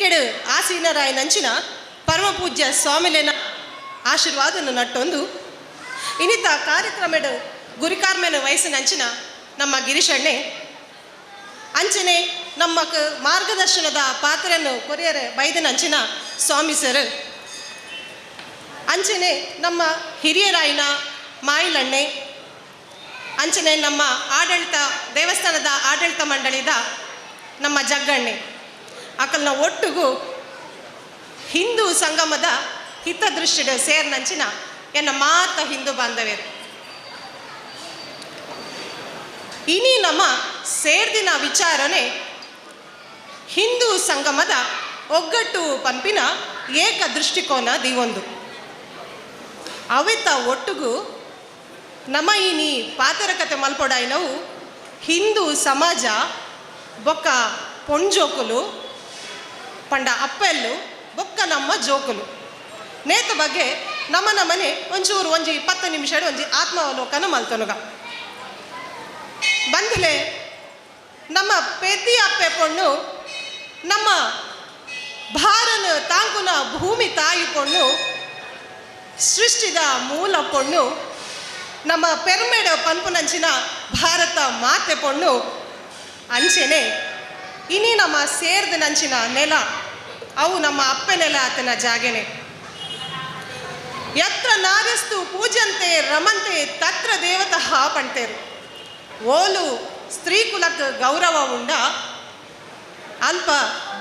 ಕೆಡು ಆಸೀನರಾಯ ನಂಚಿನ ಪರಮ ಪೂಜ್ಯ ಸ್ವಾಮಿಲೇನ ಆಶೀರ್ವಾದನ ನಟ್ಟೊಂದು ಇನ್ನಿತ ಕಾರ್ಯಕ್ರಮದ ಗುರಿಕಾರ್ಮೇನ ವಯಸ್ಸಿನಂಚಿನ ನಮ್ಮ ಗಿರೀಶಣ್ಣೆ ಅಂಚನೆ ನಮ್ಮ ಮಾರ್ಗದರ್ಶನದ ಪಾತ್ರನ್ನು ಕೊರಿಯರೆ ಬೈದನಂಚಿನ ಸ್ವಾಮಿ ಸರ್ ಅಂಚನೆ ನಮ್ಮ ಹಿರಿಯರಾಯಿನ ಮಾಯಿಲಣ್ಣೆ ಅಂಚನೆ ನಮ್ಮ ಆಡಳಿತ ದೇವಸ್ಥಾನದ ಆಡಳಿತ ಮಂಡಳಿದ ನಮ್ಮ ಜಗ್ಗಣ್ಣೆ ಅಕಲ್ನ ಒಟ್ಟಿಗೂ ಹಿಂದೂ ಸಂಗಮದ ಹಿತದೃಷ್ಟಿಡ ಸೇರ್ನಂಚಿನ ಎನ್ನ ಮಾತ ಹಿಂದೂ ಬಾಂಧವ್ಯರು ಇನಿ ನಮ್ಮ ಸೇರ್ದಿನ ವಿಚಾರನೆ ಹಿಂದೂ ಸಂಗಮದ ಒಗ್ಗಟ್ಟು ಪಂಪಿನ ಏಕ ದೃಷ್ಟಿಕೋನ ದಿವೊಂದು ಅವೆತ್ತ ಒಟ್ಟಿಗೂ ನಮ್ಮ ಇನಿ ಪಾತರಕತೆ ಮಲ್ಪೊಡಾಯಿನವು ಹಿಂದೂ ಸಮಾಜ ಬೊಕ್ಕ ಪೊಂಜೋಕುಲು ಪಂಡ ಅಪ್ಪೆಲ್ಲು ಬೊಕ್ಕ ನಮ್ಮ ಜೋಕುಲು ನೇತ ಬಗ್ಗೆ ನಮ್ಮನೆ ಒಂಚೂರು 20 ನಿಮಿಷ ಒಂಜಿ ಆತ್ಮಾವಲೋಕನ ಮಲ್ತೊನುಗ ಬಂದಿಲೆ ನಮ್ಮ ಪೆದ್ದಿ ಅಪ್ಪೆ ಪೊಣ್ಣು ನಮ್ಮ ಭಾರನ ತಾಂಕುನ ಭೂಮಿ ತಾಯಿ ಪೊಣ್ಣು ಸೃಷ್ಟಿದ ಮೂಲ ಪೊಣ್ಣು ನಮ್ಮ ಪೆರ್ಮೆಡ ಪನ್ಪುನಂಚಿನ ಭಾರತ ಮಾತೆ ಪೊಣ್ಣು ಅಂಚೆನೆ ಇನಿ ನಮ್ಮ ಸೇರ್ದ ನಂಚಿನ ನೆಲ ಅವು ನಮ್ಮ ಅಪ್ಪೆ ನೆಲ ಆತನ ಜಾಗೆನೆ ಯತ್ರ ನಾರ್ಯಸ್ತು ಪೂಜಂತೆ ರಮಂತೆ ತತ್ರ ದೇವತಃ ಪಂಟೇರು ಓಲು ಸ್ತ್ರೀ ಕುಲಕ್ಕೆ ಗೌರವ ಉಂಡ ಅಲ್ಪ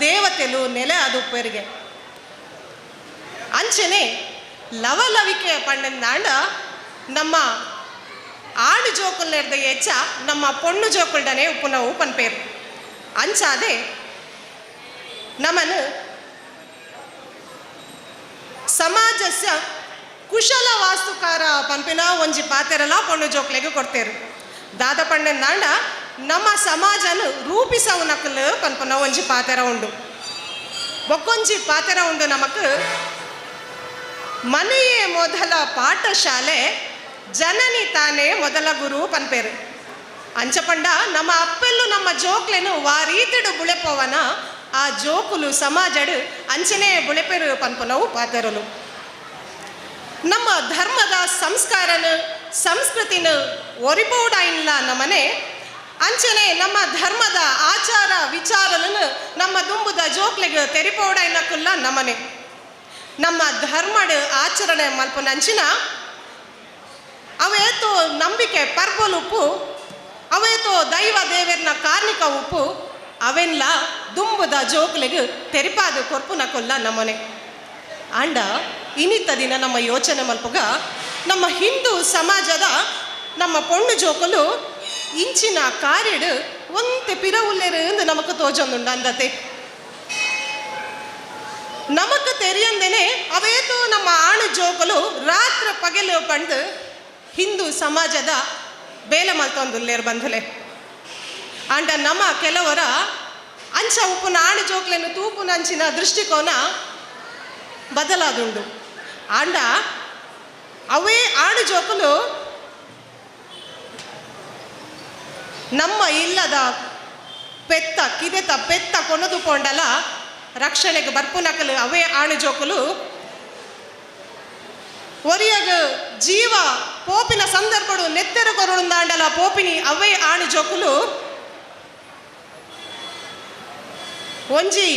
ದೇವತೆಲು ನೆಲೆ ಅದು ಪೆರಿಗೆ ಅಂಚನೆ ಲವಲವಿಕೆ ಪಂಡಂದಾಂಡ ನಮ್ಮ ಆಡು ಜೋಕುಲ್ನೆರ್ದ ಹೆಚ್ಚ ನಮ್ಮ ಪೊಣ್ಣು ಜೋಕುಲ್ಡನೆ ಉಪ್ಪುನವು ಪನ್ಪೇರು ಅಂಚಾದೆ ನಮ್ಮನ್ನು ಸಮಾಜಸ್ಯ ಕುಶಲ ವಾಸ್ತುಕಾರ ಪಂಪಿನ ಒಂಜಿ ಪಾತೆರಲ ಪೊಣ್ಣು ಜೋಕ್ಲೆಗೆ ಕೊಡ್ತೇರು ದಾದ ಪಂಡಂದಾಂಡ ನಮ್ಮ ಸಮಾಜನು ರೂಪಿಸವನಕಲು ಪನ್ಪನ ಒಂಜಿ ಪಾತೆರ ಉಂಡು ಬೊಕ್ಕೊಂಜಿ ಪಾತೆರ ಉಂಡು ನಮಕ್ ಮನೆಯೇ ಮೊದಲ ಪಾಠಶಾಲೆ ಜನನಿ ತಾನೇ ಮೊದಲ ಗುರು ಪನ್ಪೇರು ಅಂಚಪಂಡ ನಮ್ಮ ಅಪ್ಪೆಲ್ಲು ನಮ್ಮ ಜೋಕ್ಲೆನು ವಾರೀತಿಡು ಬುಳೆಪೋವನ ಆ ಜೋಕುಲು ಸಮಾಜಡು ಅಂಚನೆ ಬುಳೆಪೇರು ಪನ್ಪನವು ಪಾತೆರಲು ನಮ್ಮ ಧರ್ಮದ ಸಂಸ್ಕಾರನ ಸಂಸ್ಕೃತಿನ ಒರಿಬೋಡಾಯಿಲ್ಲ ನಮ್ಮನೆ ಅಂಚನೆ ನಮ್ಮ ಧರ್ಮದ ಆಚಾರ ವಿಚಾರలను ನಮ್ಮ ದುಂಬುದ ಜೋಕ್ಲೆಗೆ ತೆರಿಪೋಡಾಯಿನಕ್ಕಲ್ಲ ನಮ್ಮನೆ ನಮ್ಮ ಧರ್ಮದ ಆಚರಣೆ ಮಲ್ಪನಂಚಿನ ಅವೇತೋ ನಂಬಿಕೆ ಪರ್ಬಲ್ ಉಪ್ಪು ಅವೇತೋ ದೈವ ದೇವರ್ನ ಕಾರ್ಣಿಕ ಉಪ್ಪು ಅವೆಲ್ಲ ದುಂಬುದ ಜೋಕ್ಲೆಗೆ ತೆರಿಪಾದ ಕೊರ್ಪುನ ಕೊಲ್ಲ ನಮ್ಮನೆ ಅಂಡ ಇನ್ನಿತ್ತ ದಿನ ನಮ್ಮ ಯೋಚನೆ ಮಲ್ಪಗ ನಮ್ಮ ಹಿಂದೂ ಸಮಾಜದ ನಮ್ಮ ಪೊಣ್ಣು ಜೋಕಲು ಇಂಚಿನ ಕಾರಿಡು ಒಂತೆ ಪಿರವುಲ್ಲೆರು ಎಂದು ನಮಕ್ ತೋಜೊಂದುಂಡು ಅಂದತೆ ನಮಕ್ ತೆರಿಯಂದೇನೆ ಅವೇತೋ ನಮ್ಮ ಆಣು ಜೋಕಲು ರಾತ್ರ ಪಗೆಲು ಪಂಡು ಹಿಂದೂ ಸಮಾಜದ ಬೇಲ ಮಲ್ತೊಂದುಲ್ಲೇರು ಬಂಧುಲೆ ಅಂಡ ನಮ್ಮ ಕೆಲವರ ಅಂಚ ಉಪ್ಪುನ ಆಣು ಜೋಕ್ಲೆನು ತೂಪುನಂಚಿನ ದೃಷ್ಟಿಕೋನ ಬದಲಾದುಂಡು ಅಂಡ ಅವೇ ಆಡು ಜೋಕುಲು ನಮ್ಮ ಇಲ್ಲದ ಪೆತ್ತ ಕಿದೆತ ಪೆತ್ತ ಕೊನದು ಪೊಂಡಲ ರಕ್ಷಣೆಗೆ ಬರ್ಪುನಕಲು ಅವೇ ಆಣು ಜೋಕುಲು ಒರಿಯಗ ಜೀವ ಪೋಪಿನ ಸಂದರ್ಭಡು ನೆತ್ತೆರ ಕೊರುಂದಾಂಡಲ ಪೋಪಿನಿ ಅವೇ ಆಣು ಜೋಕುಲು ಒಂಜಿ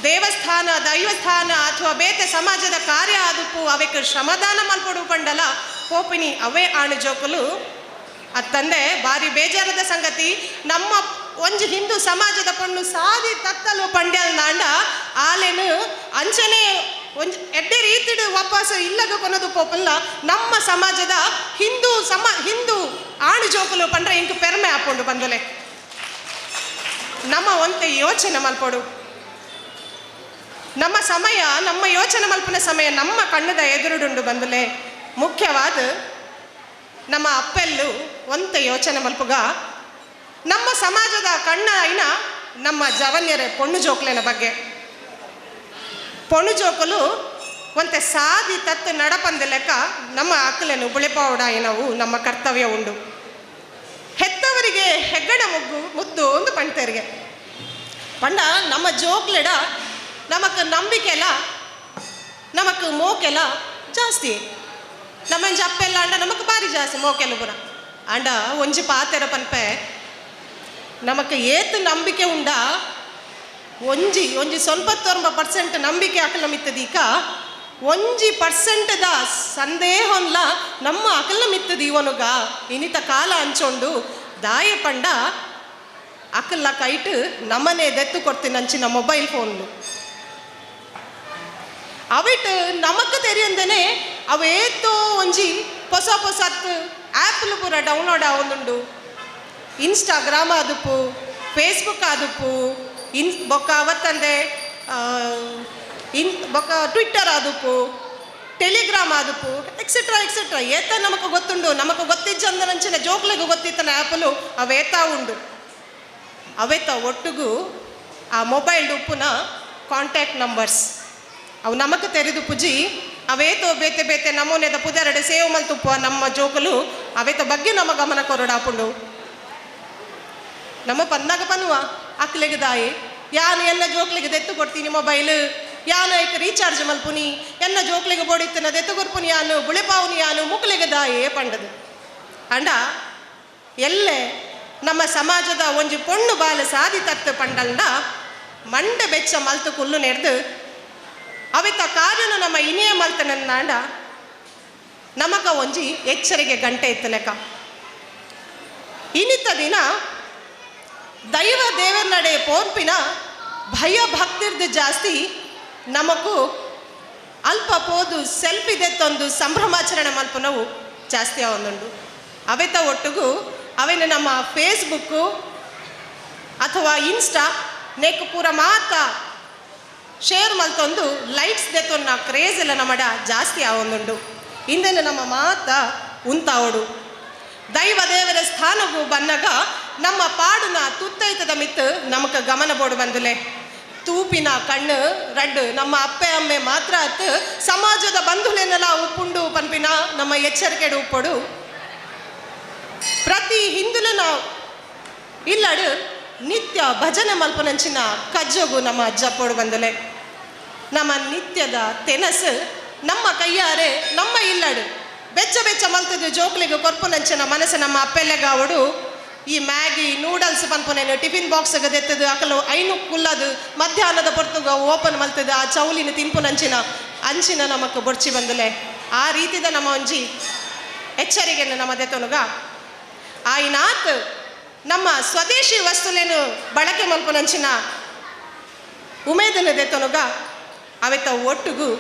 ದೇವಸ್ಥಾನ ದೈವಸ್ಥಾನ ಅಥವಾ ಬೇತೆ ಸಮಾಜದ ಕಾರ್ಯ ಆದುಪ್ಪು ಅವಕ್ಕೆ ಶ್ರಮದಾನ ಮಲ್ಪಡು ಪಂಡಲ ಪೋಪಿನಿ ಅವೇ ಆಣು ಜೋಕುಲು ಅತ್ತಂದೆ ಬಾರಿ ಬೇಜಾರದ ಸಂಗತಿ ನಮ್ಮ ಒಂಜಿ ಹಿಂದೂ ಸಮಾಜದ ಪೊಣ್ಣು ಸಾದಿ ತತ್ತಲು ಪಂಡ್ಯಲ್ ನಾಂಡ ಆಲೆನು ಅಂಚನೆ ಒಂಜಿ ಎಡ್ಡೆ ರೀತಿಡು ವಾಪಸ್ ಇಲ್ಲಗ ಕೊನದು ಪೋಪಲ್ಲ ನಮ್ಮ ಸಮಾಜದ ಹಿಂದೂ ಆಣು ಜೋಕುಲು ಪಂಡ್ರೆ ಇಂಕು ಪೆರ್ಮೆ ಹಾಕೊಂಡು ಬಂದಲೆ ನಮ್ಮ ಒಂತೆ ಯೋಚನೆ ಮಲ್ಪಡು ನಮ್ಮ ಸಮಯ ನಮ್ಮ ಯೋಚನೆ ಮಲ್ಪನ ಸಮಯ ನಮ್ಮ ಕಣ್ಣದ ಎದುರುಡುಂಡು ಬಂದಲೆ ಮುಖ್ಯವಾದ ನಮ್ಮ ಅಪ್ಪೆಲ್ಲು ಒಂತೆ ಯೋಚನೆ ಮಲ್ಪುಗ ನಮ್ಮ ಸಮಾಜದ ಕಣ್ಣ ಐನ ನಮ್ಮ ಜವನ್ಯರೆ ಪೊಣ್ಣು ಜೋಕ್ಲೆನ ಬಗ್ಗೆ ಪೊಣ್ಣು ಜೋಕಲು ಒಂತೆ ಸಾದಿ ತತ್ತು ನಡಪಂದ ಲೆಕ್ಕ ನಮ್ಮ ಅಕ್ಕಲೆನು ಬುಳೆಪಾವಡಾಯಿನವು ನಮ್ಮ ಕರ್ತವ್ಯ ಉಂಡು ಹೆತ್ತವರಿಗೆ ಹೆಗ್ಗಣ ಮುದ್ದು ಒಂದು ಪಂಡ್ತೇರಿಗೆ ಪಂಡ ನಮ್ಮ ಜೋಕ್ಲೆಡ ನಮಕ್ ನಂಬಿಕೆಲ ನಮಕ್ ಮೋಕೆಲ ಜಾಸ್ತಿ ನಮ್ಮಂಜ ಅಪ್ಪೆಲ್ಲ ಅಂಡ ನಮಕ್ ಬಾರಿ ಜಾಸ್ತಿ ಮೋಕೆಲ್ಲ ಪುರ ಅಂಡ ಒಂಜಿ ಪಾತೆರ ಪನ್ಪೆ ನಮಕ್ ಏತ್ ನಂಬಿಕೆ ಉಂಡ ಒಂಜಿ ಒಂಜಿ ಸ್ವಲ್ಪ 90% ನಂಬಿಕೆ ಅಕಲ ಮಿತ್ತದೀಕ 1% ದ ಸಂದೇಹನ್ಲ ನಮ್ಮ ಅಕಲ ಮಿತ್ತದಿ ಇವನುಗ ಇನಿತ ಕಾಲ ಹಂಚೊಂಡು ದಾಯ ಪಂಡ ಅಕಲ್ಲ ಕೈಟ್ ನಮ್ಮನೆ ದೆತ್ತು ಕೊಡ್ತೀನಿ ಅಂಚಿನ ಮೊಬೈಲ್ ಫೋನ್ಲು ಅವಿಟ್ ನಮಕ್ ತೆರಿಯಂದನೆ ಅವೇತೋ ಒಂಜಿ ಹೊಸ ಹೊಸತ್ ಆ್ಯಪ್ಲು ಪೂರ ಡೌನ್ಲೋಡ್ ಆವೊಂದುಂಡು ಇನ್ಸ್ಟಾಗ್ರಾಮ್ ಆದುಪ್ಪು ಫೇಸ್ಬುಕ್ ಆದುಪ್ಪು ಬೊಕ್ಕ ಅವತ್ತಂದೆ ಬೊಕ್ಕ ಟ್ವಿಟ್ಟರ್ ಆದುಪ್ಪು ಟೆಲಿಗ್ರಾಮ್ ಆದುಪ್ಪು ಎಕ್ಸೆಟ್ರಾ ಎಕ್ಸೆಟ್ರಾ ಏತ ನಮಕ್ ಗೊತ್ತುಂಡು ನಮಕ್ ಗೊತ್ತಿಜ್ಜಂದನಂಚಿನ ಜೋಕ್ಲೆಗೂ ಗೊತ್ತಿತ್ತನ ಆ್ಯಪಲು ಅವೇತ ಉಂಡು ಅವೇತ ಒಟ್ಟಿಗೂ ಆ ಮೊಬೈಲ್ ಉಪ್ಪುನ ಕಾಂಟ್ಯಾಕ್ಟ್ ನಂಬರ್ಸ್ ಅವು ನಮಕ್ ತೆರೆದು ಪುಜಿ ಅವೇತೋ ಬೇತೆ ಬೇತೆ ನಮೂನೆದ ಪುದರಡೆ ಸೇವ್ ಮಲ್ತುಪ್ಪು ನಮ್ಮ ಜೋಕಲು ಅವೇತ ಬಗ್ಗೆ ನಮ್ಮ ಗಮನ ಕೊರಡಾಪುಂಡು ನಮ್ಮ ಪನ್ನಾಗ ಪನ್ನುವ ಅಕ್ಲೆಗೆ ದಾಯಿ ಯಾನು ಎನ್ನ ಜೋಕ್ಲಿಗೆ ದೆತ್ತು ಕೊಡ್ತೀನಿ ಮೊಬೈಲ್ ಯಾನು ಐಕ್ ರೀಚಾರ್ಜ್ ಮಲ್ಪುನಿ ಎನ್ನ ಜೋಕ್ಲಿಗೆ ಬೋಡಿತ್ತಿನ ದೆತ್ತು ಕೊರ್ಪುನಿ ಯಾನು ಬುಳೆಪಾವುನಿ ಯಾನು ಮುಕ್ಲಿಗೆ ದಾಯೇ ಪಂಡದು ಅಂಡ ಎಲ್ಲೆ ನಮ್ಮ ಸಮಾಜದ ಒಂಜಿ ಪೊಣ್ಣು ಬಾಲ ಸಾದಿ ತತ್ತು ಪಂಡಲ್ಡ ಮಂಡೆ ಬೆಚ್ಚ ಮಲ್ತು ಕುಲ್ಲು ನೆಡ್ದು ಅವಿತ ಕಾರ್ಯನು ನಮ್ಮ ಇನಿಯ ಮಲ್ತನಂದಾಂಡ ನಮಕ ಒಂಜಿ ಎಚ್ಚರಿಗೆ ಗಂಟೆ ಇತ್ತು ಲೆಕ್ಕ ಇನಿತ ದಿನ ದೈವ ದೇವರ ನಡೆ ಪೋರ್ಪಿನ ಭಯ ಭಕ್ತಿರ್ದು ಜಾಸ್ತಿ ನಮಗೂ ಅಲ್ಪ ಪೋದು ಸೆಲ್ಫಿ ದೆತ್ತೊಂದು ಸಂಭ್ರಮಾಚರಣೆ ಮಲ್ಪನವು ಜಾಸ್ತಿ ಅವೊಂದುಂಡು ಅವೆತ ಒಟ್ಟಿಗೂ ಅವೇನು ನಮ್ಮ ಫೇಸ್ಬುಕ್ಕು ಅಥವಾ ಇನ್ಸ್ಟಾ ನೆಕ್ ಪೂರ ಮಾತ ಶೇರ್ ಮಲ್ತೊಂದು ಲೈಟ್ಸ್ ದೆತ್ತೊನ್ನ ಕ್ರೇಜ್ ಎಲ್ಲ ನಮ್ಮಡ ಜಾಸ್ತಿ ಆವೊಂದುಂಡು ಇಂದೆಲ್ಲ ನಮ್ಮ ಮಾತ ಉಂತಾವಡು ದೈವ ದೇವರ ಸ್ಥಾನವು ಬನ್ನಗ ನಮ್ಮ ಪಾಡುನ ತುತ್ತೈತದ ಮಿತ್ತು ನಮಕ್ ಗಮನ ಬೋಡು ಬಂದುಲೆ ತೂಪಿನ ಕಣ್ಣು ರಡ್ಡು ನಮ್ಮ ಅಪ್ಪೆ ಅಮ್ಮೆ ಮಾತ್ರ ಅತ್ತು ಸಮಾಜದ ಬಂಧುಲೆನೆಲ್ಲ ಉಪ್ಪುಂಡು ಪನ್ಪಿನ ನಮ್ಮ ಎಚ್ಚರಿಕೆಡು ಉಪ್ಪೊಡು ಪ್ರತಿ ಹಿಂದುಲು ನಾವು ಇಲ್ಲಡು ನಿತ್ಯ ಭಜನೆ ಮಲ್ಪನಂಚಿನ ಕಜ್ಜೋಗು ನಮ್ಮ ಅಜ್ಜ ಪೋಡು ಬಂದುಲೆ ನಮ್ಮ ನಿತ್ಯದ ತೆನಸು ನಮ್ಮ ಕೈಯಾರೆ ನಮ್ಮ ಇಲ್ಲಡು ಬೆಚ್ಚ ಬೆಚ್ಚ ಮಲ್ತದ್ದು ಜೋಕ್ಲಿಗೆ ಕೊರ್ಪುನಂಚಿನ ಮನಸ್ಸು ನಮ್ಮ ಅಪ್ಪೆಲ್ಲೆಗಾವಡು ಈ ಮ್ಯಾಗಿ ನೂಡಲ್ಸ್ ಪನ್ಪನೇನು ಟಿಫಿನ್ ಬಾಕ್ಸ್ಗೆ ದೆತ್ತದು ಅಕಲು ಐನು ಕುಲ್ಲದು ಮಧ್ಯಾಹ್ನದ ಪೊರ್ತುಗ ಓಪನ್ ಮಲ್ತದು ಆ ಚೌಲಿನ ತಿನ್ಪುನಂಚಿನ ಅಂಚಿನ ನಮಕ್ ಬೊಡ್ಚಿ ಬಂದುಲೆ ಆ ರೀತಿದ ನಮ್ಮ ಒಂಜಿ ಎಚ್ಚರಿಕೆಯನ್ನು ನಮ್ಮ ದೆತ್ತೊನುಗ ಆಯ್ನಾತ್ ನಮ್ಮ ಸ್ವದೇಶಿ ವಸ್ತುಲೇನು ಬಳಕೆ ಮಲ್ಪನಂಚಿನ ಉಮೇದನ ದೆತ್ತೊನುಗ ಅವೆತ ಒಟ್ಟಿಗೂ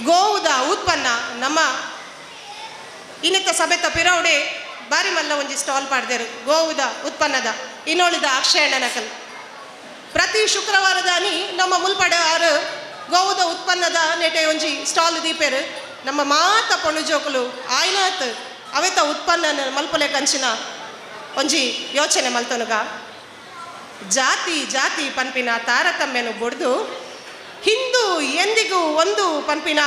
ಗೋವುದ ಉತ್ಪನ್ನ ನಮ್ಮ ಇನ್ನಿತ ಸಭೆತ ಪಿರೌಡೆ ಬಾರಿ ಮಲ್ಲ ಒಂಜಿ ಸ್ಟಾಲ್ ಪಾಡ್ದೇರು ಗೋವುದ ಉತ್ಪನ್ನದ ಇನ್ನೋಳಿದ ಅಕ್ಷಯಣ್ಣ ನಕಲ್ ಪ್ರತಿ ಶುಕ್ರವಾರದಾನಿ ನಮ್ಮ ಮುಲ್ಪಡೆ ಆರು ಗೋವುದ ಉತ್ಪನ್ನದ ನೆಟೆ ಒಂಜಿ ಸ್ಟಾಲ್ ದೀಪೇರು ನಮ್ಮ ಮಾತ ಪೊಣ್ಣು ಜೋಕುಲು ಆಯ್ನಾತ್ ಅವೆತ ಉತ್ಪನ್ನ ಮಲ್ಪಲೆ ಕಂಚಿನ ಒಂಜಿ ಯೋಚನೆ ಮಲ್ತನುಗ ಜಾತಿ ಜಾತಿ ಪನ್ಪಿನ ತಾರತಮ್ಯನು ಬೊಡ್ದು ಹಿಂದೂ ಎಂದಿಗೂ ಒಂದು ಪನ್ಪಿನ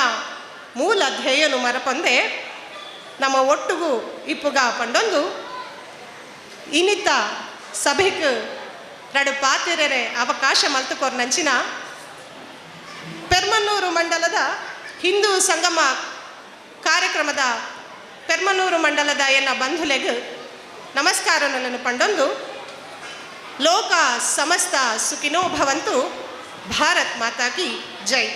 ಮೂಲ ಧ್ಯೇಯನು ಮರಪಂದೆ ನಮ್ಮ ಒಟ್ಟಿಗೂ ಇಪ್ಪುಗ ಪಂಡೊಂದು ಇನ್ನಿತ ಸಭೆಕ್ ರಡು ಪಾತಿರರೆ ಅವಕಾಶ ಮಲ್ತುಕೊರ್ ನಂಚಿನ ಪೆರ್ಮನ್ನೂರು ಮಂಡಲದ ಹಿಂದೂ ಸಂಗಮ ಕಾರ್ಯಕ್ರಮದ ಪೆರ್ಮನ್ನೂರು ಮಂಡಲದ ಎನ್ನ ಬಂಧುಲೆಗ್ ನಮಸ್ಕಾರಗಳನ್ನು ಪಂಡೊಂದು ಲೋಕ ಸಮಸ್ತ ಸುಖಿನೋ ಭವಂತು ಭಾರತ್ ಮಾತಾ ಕಿ ಜೈ.